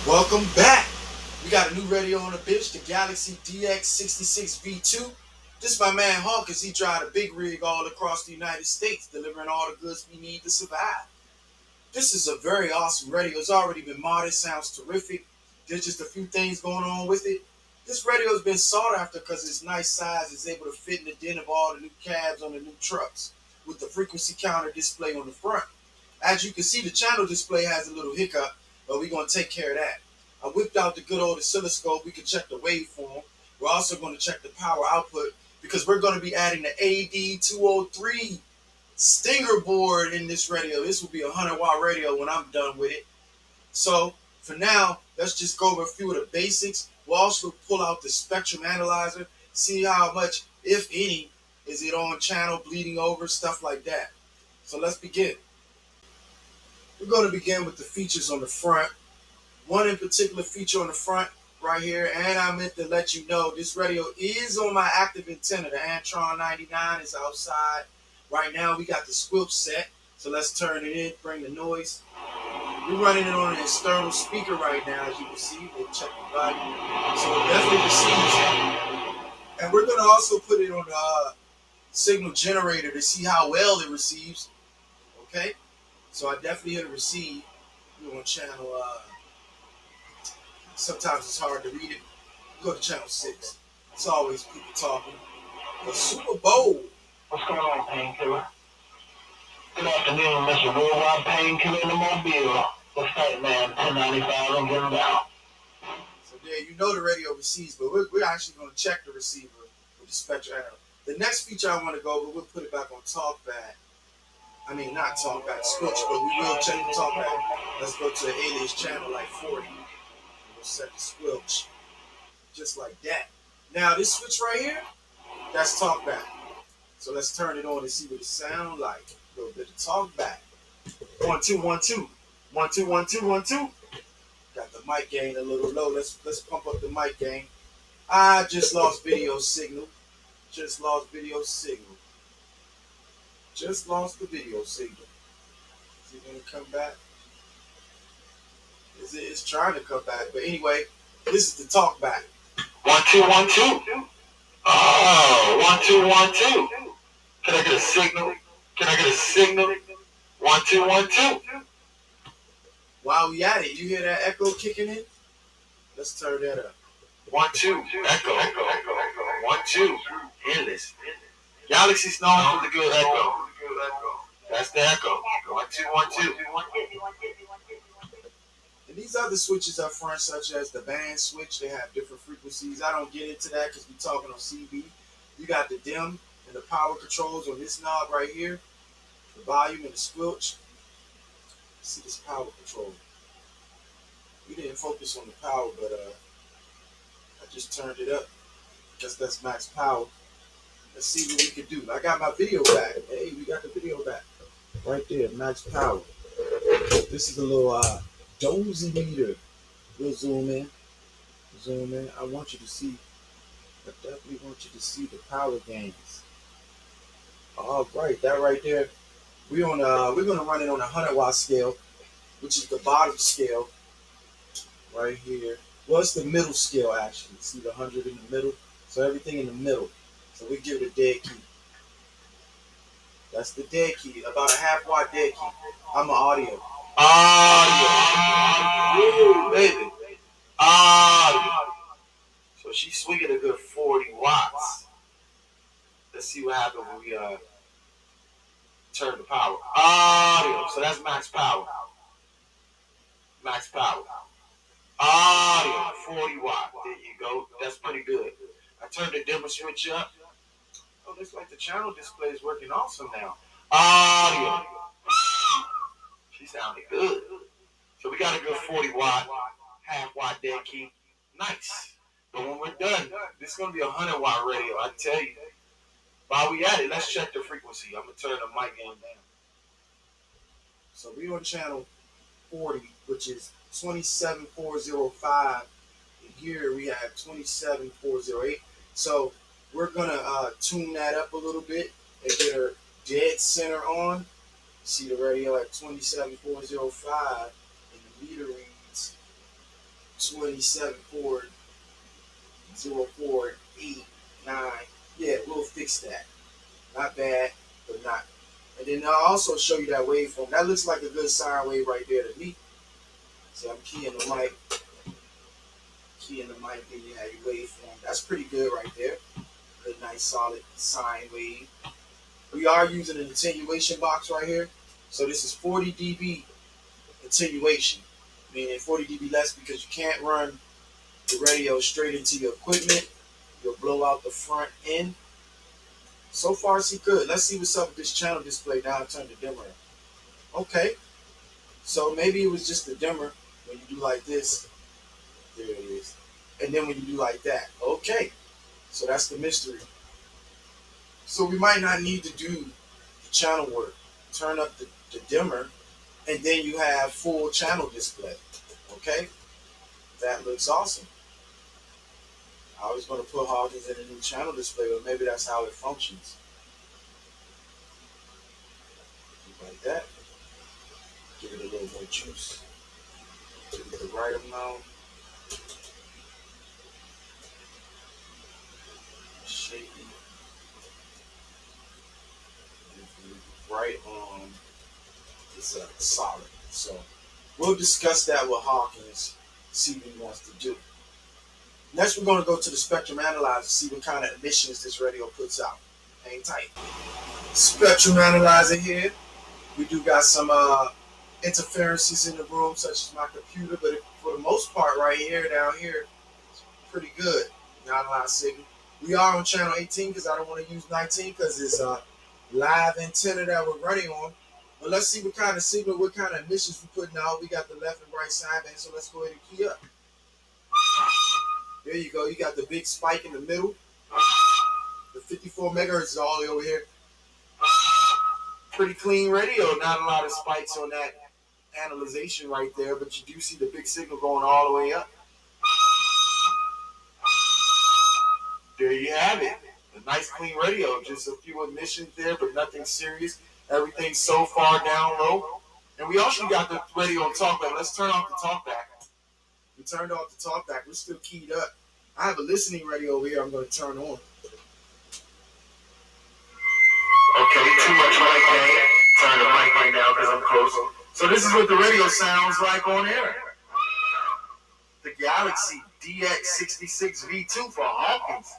Welcome back. We got a new radio on the bench, the Galaxy DX66v2. This is my man Hawk as he drive a big rig all across the United States, delivering all the goods we need to survive. This is a very awesome radio. It's already been modded, sounds terrific. There's just a few things going on with it. This radio has been sought after because its nice size is able to fit in the den of all the new cabs on the new trucks with the frequency counter display on the front. As you can see, the channel display has a little hiccup, but we're going to take care of that. I whipped out the good old oscilloscope. We can check the waveform. We're also going to check the power output because we're going to be adding the AD203 Stinger board in this radio. This will be a 100-watt radio when I'm done with it. So for now, let's just go over a few of the basics. We'll also pull out the spectrum analyzer, see how much, if any, is it on channel, bleeding over, stuff like that. So let's begin. We're going to begin with the features on the front. One in particular feature on the front right here, and I meant to let you know this radio is on my active antenna. The Antron 99 is outside. Right now we got the squelch set, so let's turn it in, bring the noise. We're running it on an external speaker right now, as you can see. We'll check the volume. So it definitely receives it. And we're going to also put it on the signal generator to see how well it receives. Okay? So I definitely hit a receive. We're on channel, sometimes it's hard to read it. Go to channel 6. It's always people talking. The Super Bowl. What's going on, Painkiller? Good afternoon, Mr. Worldwide Painkiller in the Mobile. The Fat Man, 1095, I'm getting down. So there, you know the radio receives, but we're actually going to check the receiver with the spectrum analyzer. The next feature I want to go over, we'll put it back on talkback. I mean, not talkback, switch, but we will check the talkback. Let's go to the alias channel like 40. We'll set the squelch just like that. Now this switch right here, that's talkback. So let's turn it on and see what it sounds like. A little bit of talkback. 1 2 1 2 1 2 1 2 1 2. Got the mic gain a little low. Let's pump up the mic gain. I just lost video signal. Just lost video signal. Just lost the video signal. Is it gonna come back? It's trying to come back, but anyway, this is the talk back. 1 2 1 2. Oh, 1 2 1 2. Can I get a signal? Can I get a signal? 1 2 1 2. While we at it, you hear that echo kicking in? Let's turn that up. 1 2. Echo. 1 2. Endless. Galaxy's known for the good echo. That's the echo. 1 2 1 2. And these other switches up front, such as the band switch, they have different frequencies. I don't get into that because we're talking on CB. You got the dim and the power controls on this knob right here, the volume and the squelch. See this power control. We didn't focus on the power, but I just turned it up. Guess that's max power. Let's see what we can do. I got my video back. Hey, we got the video back. Right there, max power. This is a little dozy meter. We'll zoom in. Zoom in. I want you to see. I definitely want you to see the power gains. All right, that right there. We're gonna run it on a 100-watt scale, which is the bottom scale. Right here. Well, it's the middle scale actually. See the 100 in the middle? So everything in the middle. So we give it a dead key. That's the dead key. About a half-watt dead key. I'm an audio. Woo, baby. So she's swinging a good 40 watts. Let's see what happens when we turn the power. Audio. So that's max power. Max power. Audio. 40 watt. There you go. That's pretty good. I turned the dimmer switch up. Oh, looks like the channel display is working awesome now. Audio. She sounded good. So we got a good 40 watt, half watt dead key. Nice. But when we're done, this is going to be a 100-watt radio, I tell you. While we at it, let's check the frequency. I'm going to turn the mic gain down. So we're on channel 40, which is 27405. And here we have 27408. So we're going to tune that up a little bit and get her dead center on. See the radio at 27405, and the meter reads 27.0489. Yeah, we'll fix that. Not bad, but not. And then I'll also show you that waveform. That looks like a good sine wave right there to me. See, I'm keying the mic. Then you have your waveform. That's pretty good right there. A nice solid sine wave. We are using an attenuation box right here. So this is 40 dB attenuation, meaning 40 dB less because you can't run the radio straight into your equipment. You'll blow out the front end. So far, see good. Let's see what's up with this channel display. Now I turn the dimmer on. Okay. So maybe it was just the dimmer when you do like this. There it is. And then when you do like that. Okay. So that's the mystery. So we might not need to do the channel work. Turn up the dimmer, and then you have full channel display. Okay? That looks awesome. I was going to put Hawkins in a new channel display, but maybe that's how it functions. Like that. Give it a little more juice. Give it the right amount. Shaky. Right on is solid. So we'll discuss that with Hawkins, see what he wants to do. Next, we're going to go to the spectrum analyzer, see what kind of emissions this radio puts out. Hang tight. Spectrum analyzer here. We do got some interferences in the room, such as my computer, but for the most part, right here, down here, it's pretty good. Not a lot of signal. We are on channel 18 because I don't want to use 19 because it's live antenna that we're running on. But let's see what kind of signal, what kind of emissions we're putting out. We got the left and right sideband, so let's go ahead and key up. There you go. You got the big spike in the middle. The 54 megahertz is all the way over here. Pretty clean radio. Not a lot of spikes on that analyzation right there, but you do see the big signal going all the way up. There you have it. A nice clean radio. Just a few emissions there, but nothing serious. Everything's so far down low. And we also got the radio on talkback. Let's turn off the talkback. We turned off the talkback. We're still keyed up. I have a listening radio over here I'm going to turn on. Okay, too much mic gain. Turn the mic right now because I'm close. So this is what the radio sounds like on air. The Galaxy DX66v2 for Hawkins.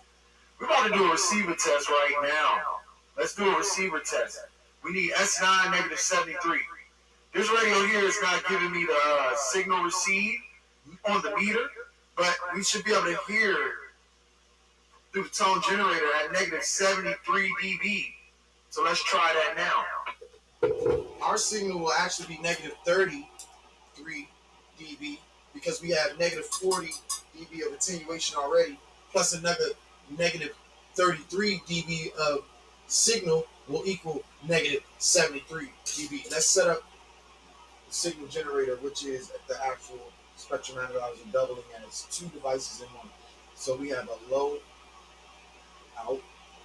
We're about to do a receiver test right now. Let's do a receiver test. We need S9 negative 73. This radio here is not giving me the signal receive on the meter, but we should be able to hear through the tone generator at negative 73 dB. So let's try that now. Our signal will actually be negative 33 dB because we have negative 40 dB of attenuation already, plus another negative 33 dB of signal will equal negative 73 dB. Let's set up the signal generator, which is the actual spectrum analyzer doubling, and it's two devices in one. So we have a low out,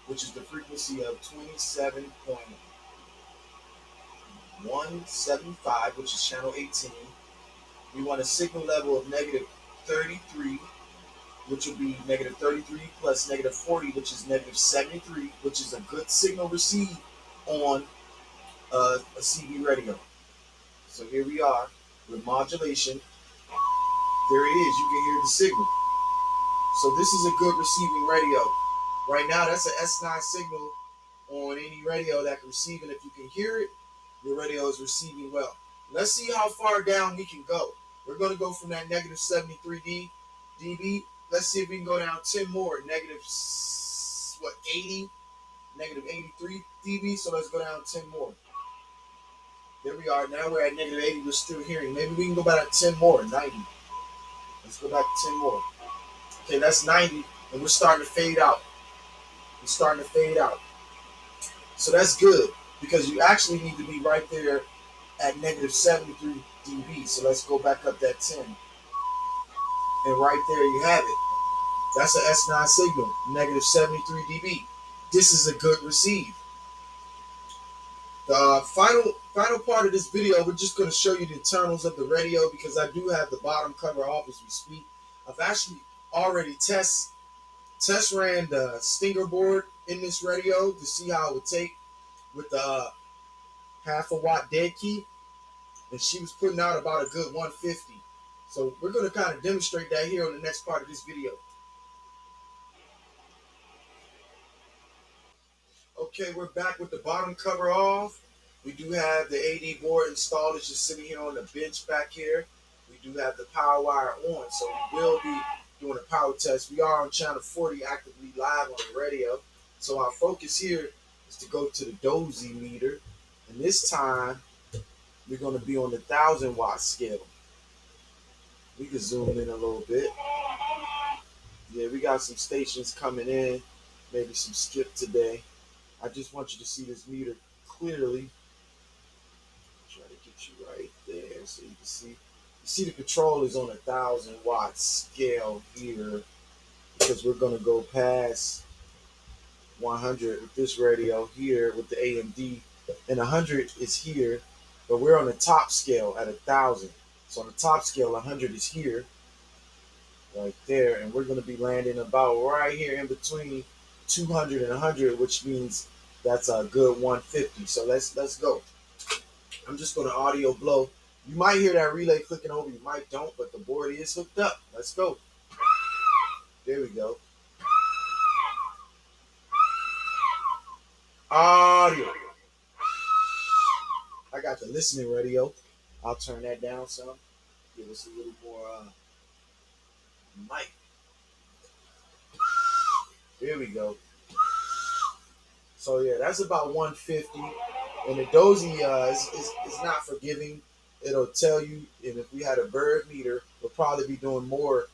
which is the frequency of 27.175, which is channel 18. We want a signal level of negative 33, which will be negative 33 plus negative 40, which is negative 73, which is a good signal received on a CB radio. So here we are with modulation. There it is. You can hear the signal. So this is a good receiving radio. Right now, that's an S9 signal on any radio that can receive, and if you can hear it, your radio is receiving well. Let's see how far down we can go. We're going to go from that negative 73 dB. Let's see if we can go down 10 more. Negative, 80? Negative 83 dB. So let's go down 10 more. There we are. Now we're at negative 80. We're still hearing. Maybe we can go back 10 more. 90. Let's go back 10 more. Okay, that's 90. And we're starting to fade out. We're starting to fade out. So that's good because you actually need to be right there at negative 73 dB. So let's go back up that 10. And right there you have it. That's an S9 signal, negative 73 dB. This is a good receive. The final part of this video, we're just going to show you the internals of the radio because I do have the bottom cover off as we speak. I've actually already test ran the Stinger board in this radio to see how it would take with the half a watt dead key, and she was putting out about a good 150. So we're going to kind of demonstrate that here on the next part of this video. Okay, we're back with the bottom cover off. We do have the AD board installed. It's just sitting here on the bench back here. We do have the power wire on, so we will be doing a power test. We are on channel 40 actively live on the radio. So our focus here is to go to the dozy meter. And this time, we're going to be on the 1,000-watt scale. We can zoom in a little bit. Yeah, we got some stations coming in. Maybe some skip today. I just want you to see this meter clearly. Try to get you right there so you can see. You see the control is on a 1,000-watt scale here because we're going to go past 100 with this radio here with the AMD, and 100 is here, but we're on the top scale at 1,000. So on the top scale, 100 is here, right there, and we're going to be landing about right here in between 200 and 100, which means that's a good 150. So let's go. I'm just going to audio blow. You might hear that relay clicking over, you might don't, but the board is hooked up. Let's go. There we go. Audio. I got the listening radio. I'll turn that down some. Give us a little more mic. There we go. So yeah, that's about 150. And the dozy is not forgiving. It'll tell you, and if we had a bird meter, we'll probably be doing more.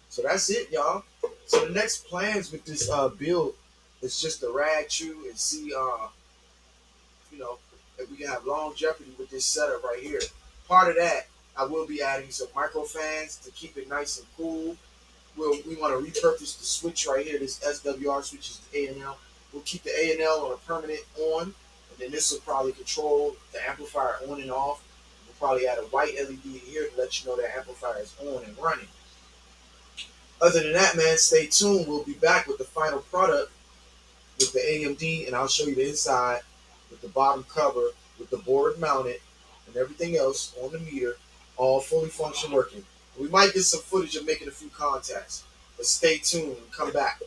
So that's it, y'all. So the next plans with this build is just to rag chew and see, you know, if we can have longevity with this setup right here. Part of that, I will be adding some micro fans to keep it nice and cool. We want to repurpose the switch right here. This SWR switch is the A&L. We'll keep the A&L on a permanent on, and then this will probably control the amplifier on and off. We'll probably add a white LED here to let you know that amplifier is on and running. Other than that, man, stay tuned. We'll be back with the final product with the AMD, and I'll show you the inside with the bottom cover, with the board mounted, and everything else on the meter, all fully function working. We might get some footage of making a few contacts, but stay tuned and come back.